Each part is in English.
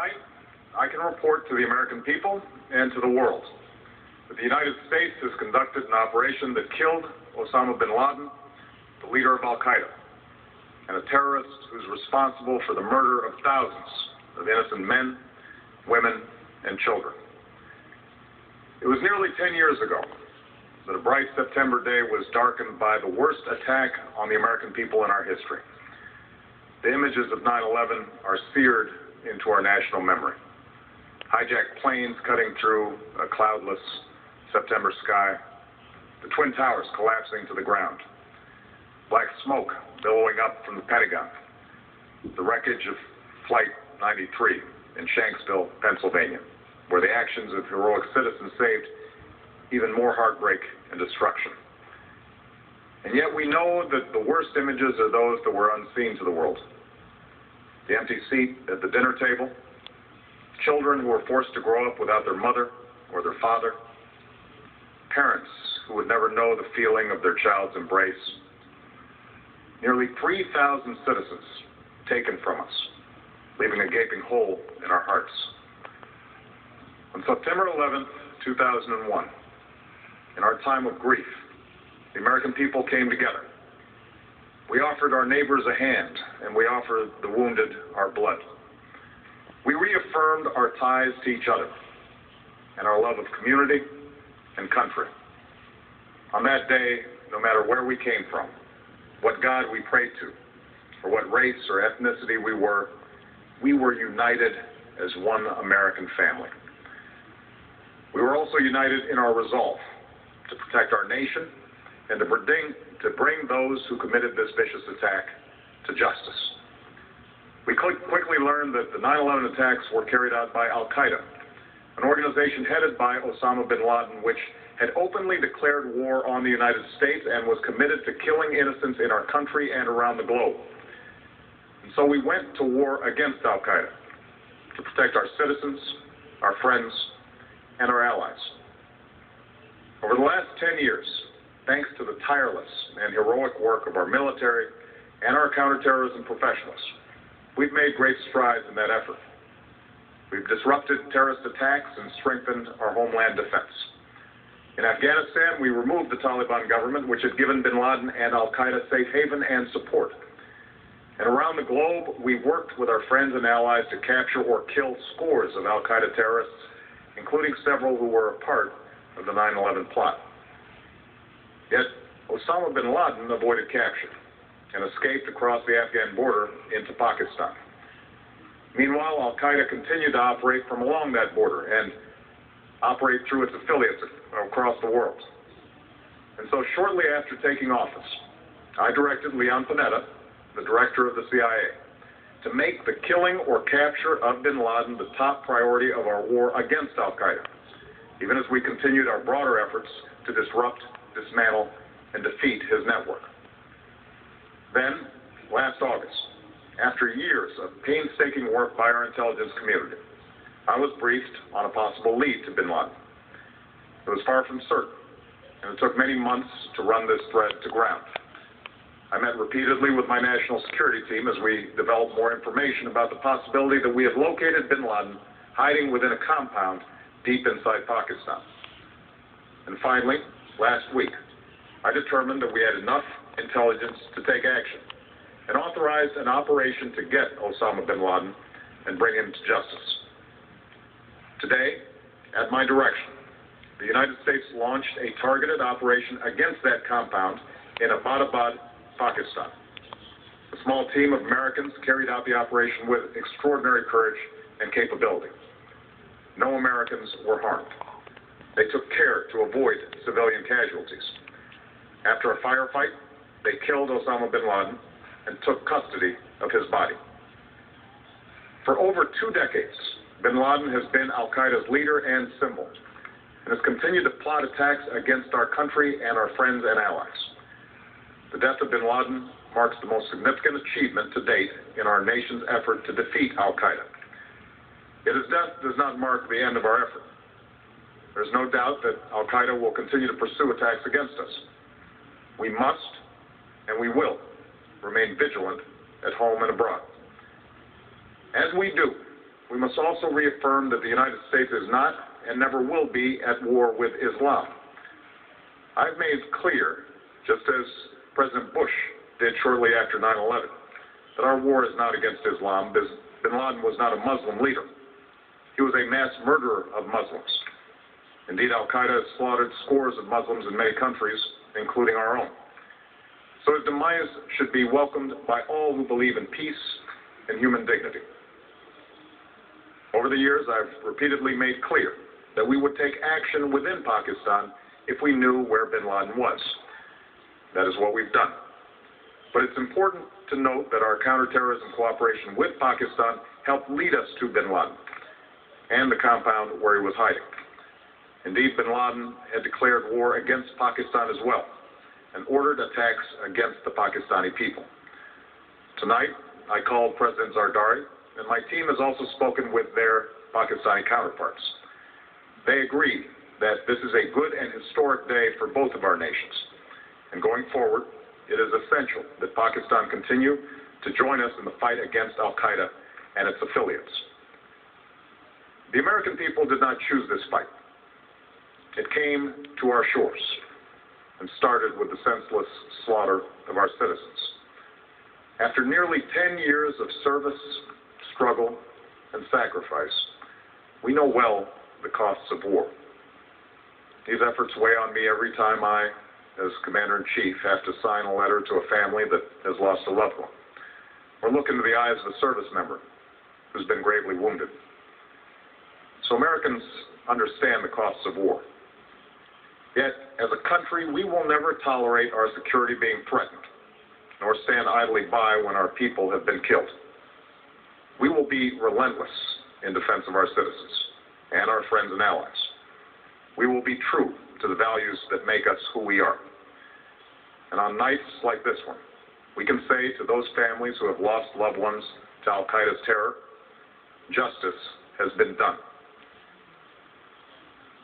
Tonight, I can report to the American people and to the world that the United States has conducted an operation that killed Osama Bin Laden, the leader of Al-Qaeda, and a terrorist who's responsible for the murder of thousands of innocent men, women, and children. It was nearly 10 years ago that a bright September day was darkened by the worst attack on the American people in our history. The images of 9/11 are seared into our national memory. Hijacked planes cutting through a cloudless September sky, the Twin Towers collapsing to the ground, black smoke billowing up from the Pentagon, the wreckage of Flight 93 in Shanksville, Pennsylvania, where the actions of heroic citizens saved even more heartbreak and destruction. And yet we know that the worst images are those that were unseen to the world. The empty seat at the dinner table, children who were forced to grow up without their mother or their father, parents who would never know the feeling of their child's embrace, nearly 3,000 citizens taken from us, leaving a gaping hole in our hearts. On September 11th, 2001, in our time of grief, the American people came together. We offered our neighbors a hand, and we offered the wounded our blood. We reaffirmed our ties to each other and our love of community and country. On that day, no matter where we came from, what God we prayed to, or what race or ethnicity we were united as one American family. We were also united in our resolve to protect our nation and to bring those who committed this vicious attack to justice. We quickly learned that the 9/11 attacks were carried out by Al-Qaeda, an organization headed by Osama Bin Laden, which had openly declared war on the United States and was committed to killing innocents in our country and around the globe. And so we went to war against Al-Qaeda to protect our citizens, our friends, and our allies. Over the last 10 years, thanks to the tireless and heroic work of our military and our counterterrorism professionals, we've made great strides in that effort. We've disrupted terrorist attacks and strengthened our homeland defense. In Afghanistan, we removed the Taliban government, which had given bin Laden and Al-Qaeda safe haven and support. And around the globe, we worked with our friends and allies to capture or kill scores of Al-Qaeda terrorists, including several who were a part of the 9/11 plot. Yet, Osama bin Laden avoided capture and escaped across the Afghan border into Pakistan. Meanwhile, Al-Qaeda continued to operate from along that border and operate through its affiliates across the world. And so shortly after taking office, I directed Leon Panetta, the director of the CIA, to make the killing or capture of bin Laden the top priority of our war against Al-Qaeda, even as we continued our broader efforts to disrupt, dismantle, and defeat his network. Then, last August, after years of painstaking work by our intelligence community, I was briefed on a possible lead to bin Laden. It was far from certain, and it took many months to run this thread to ground. I met repeatedly with my national security team as we developed more information about the possibility that we had located bin Laden hiding within a compound deep inside Pakistan. And finally, last week, I determined that we had enough intelligence to take action and authorized an operation to get Osama bin Laden and bring him to justice. Today, at my direction, the United States launched a targeted operation against that compound in Abbottabad, Pakistan. A small team of Americans carried out the operation with extraordinary courage and capability. No Americans were harmed. They took care to avoid civilian casualties. After a firefight, they killed Osama bin Laden and took custody of his body. For over 2 decades, bin Laden has been Al-Qaeda's leader and symbol, and has continued to plot attacks against our country and our friends and allies. The death of bin Laden marks the most significant achievement to date in our nation's effort to defeat Al-Qaeda. Yet his death does not mark the end of our effort. There's no doubt that Al-Qaeda will continue to pursue attacks against us. We must, and we will, remain vigilant at home and abroad. As we do, we must also reaffirm that the United States is not and never will be at war with Islam. I've made clear, just as President Bush did shortly after 9/11, that our war is not against Islam. Bin Laden was not a Muslim leader. He was a mass murderer of Muslims. Indeed, al-Qaeda has slaughtered scores of Muslims in many countries, including our own. So his demise should be welcomed by all who believe in peace and human dignity. Over the years, I've repeatedly made clear that we would take action within Pakistan if we knew where bin Laden was. That is what we've done. But it's important to note that our counterterrorism cooperation with Pakistan helped lead us to bin Laden and the compound where he was hiding. Indeed, bin Laden had declared war against Pakistan as well and ordered attacks against the Pakistani people. Tonight, I called President Zardari, and my team has also spoken with their Pakistani counterparts. They agree that this is a good and historic day for both of our nations. And going forward, it is essential that Pakistan continue to join us in the fight against al-Qaeda and its affiliates. The American people did not choose this fight. It came to our shores and started with the senseless slaughter of our citizens. After nearly 10 years of service, struggle, and sacrifice, we know well the costs of war. These efforts weigh on me every time I, as Commander-in-Chief, have to sign a letter to a family that has lost a loved one, or look into the eyes of a service member who's been gravely wounded. So Americans understand the costs of war. Yet, as a country, we will never tolerate our security being threatened, nor stand idly by when our people have been killed. We will be relentless in defense of our citizens and our friends and allies. We will be true to the values that make us who we are. And on nights like this one, we can say to those families who have lost loved ones to al-Qaeda's terror, justice has been done.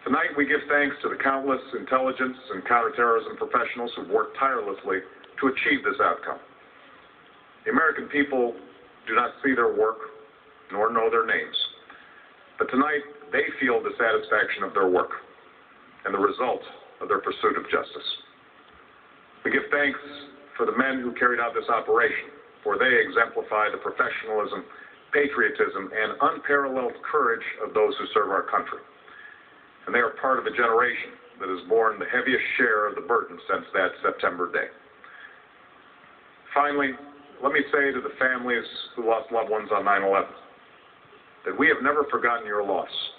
Tonight, we give thanks to the countless intelligence and counterterrorism professionals who've worked tirelessly to achieve this outcome. The American people do not see their work nor know their names. But tonight, they feel the satisfaction of their work and the result of their pursuit of justice. We give thanks for the men who carried out this operation, for they exemplify the professionalism, patriotism, and unparalleled courage of those who serve our country. And they are part of a generation that has borne the heaviest share of the burden since that September day. Finally, let me say to the families who lost loved ones on 9/11 that we have never forgotten your loss,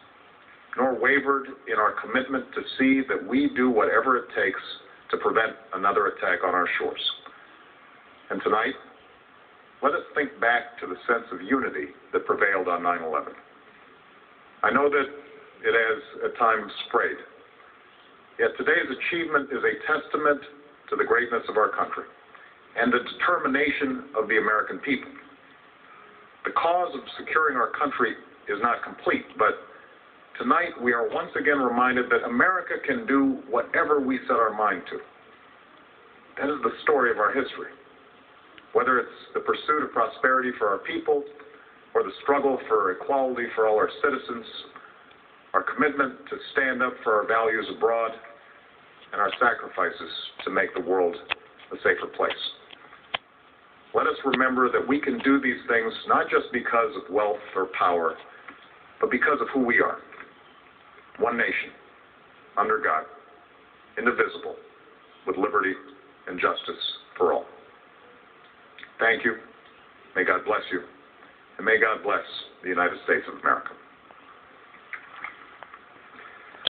nor wavered in our commitment to see that we do whatever it takes to prevent another attack on our shores. And tonight, let us think back to the sense of unity that prevailed on 9/11. I know that it has at times frayed. Yet today's achievement is a testament to the greatness of our country and the determination of the American people. The cause of securing our country is not complete, but tonight we are once again reminded that America can do whatever we set our mind to. That is the story of our history. Whether it's the pursuit of prosperity for our people or the struggle for equality for all our citizens, our commitment to stand up for our values abroad, and our sacrifices to make the world a safer place. Let us remember that we can do these things not just because of wealth or power, but because of who we are. One nation, under God, indivisible, with liberty and justice for all. Thank you. May God bless you. And may God bless the United States of America.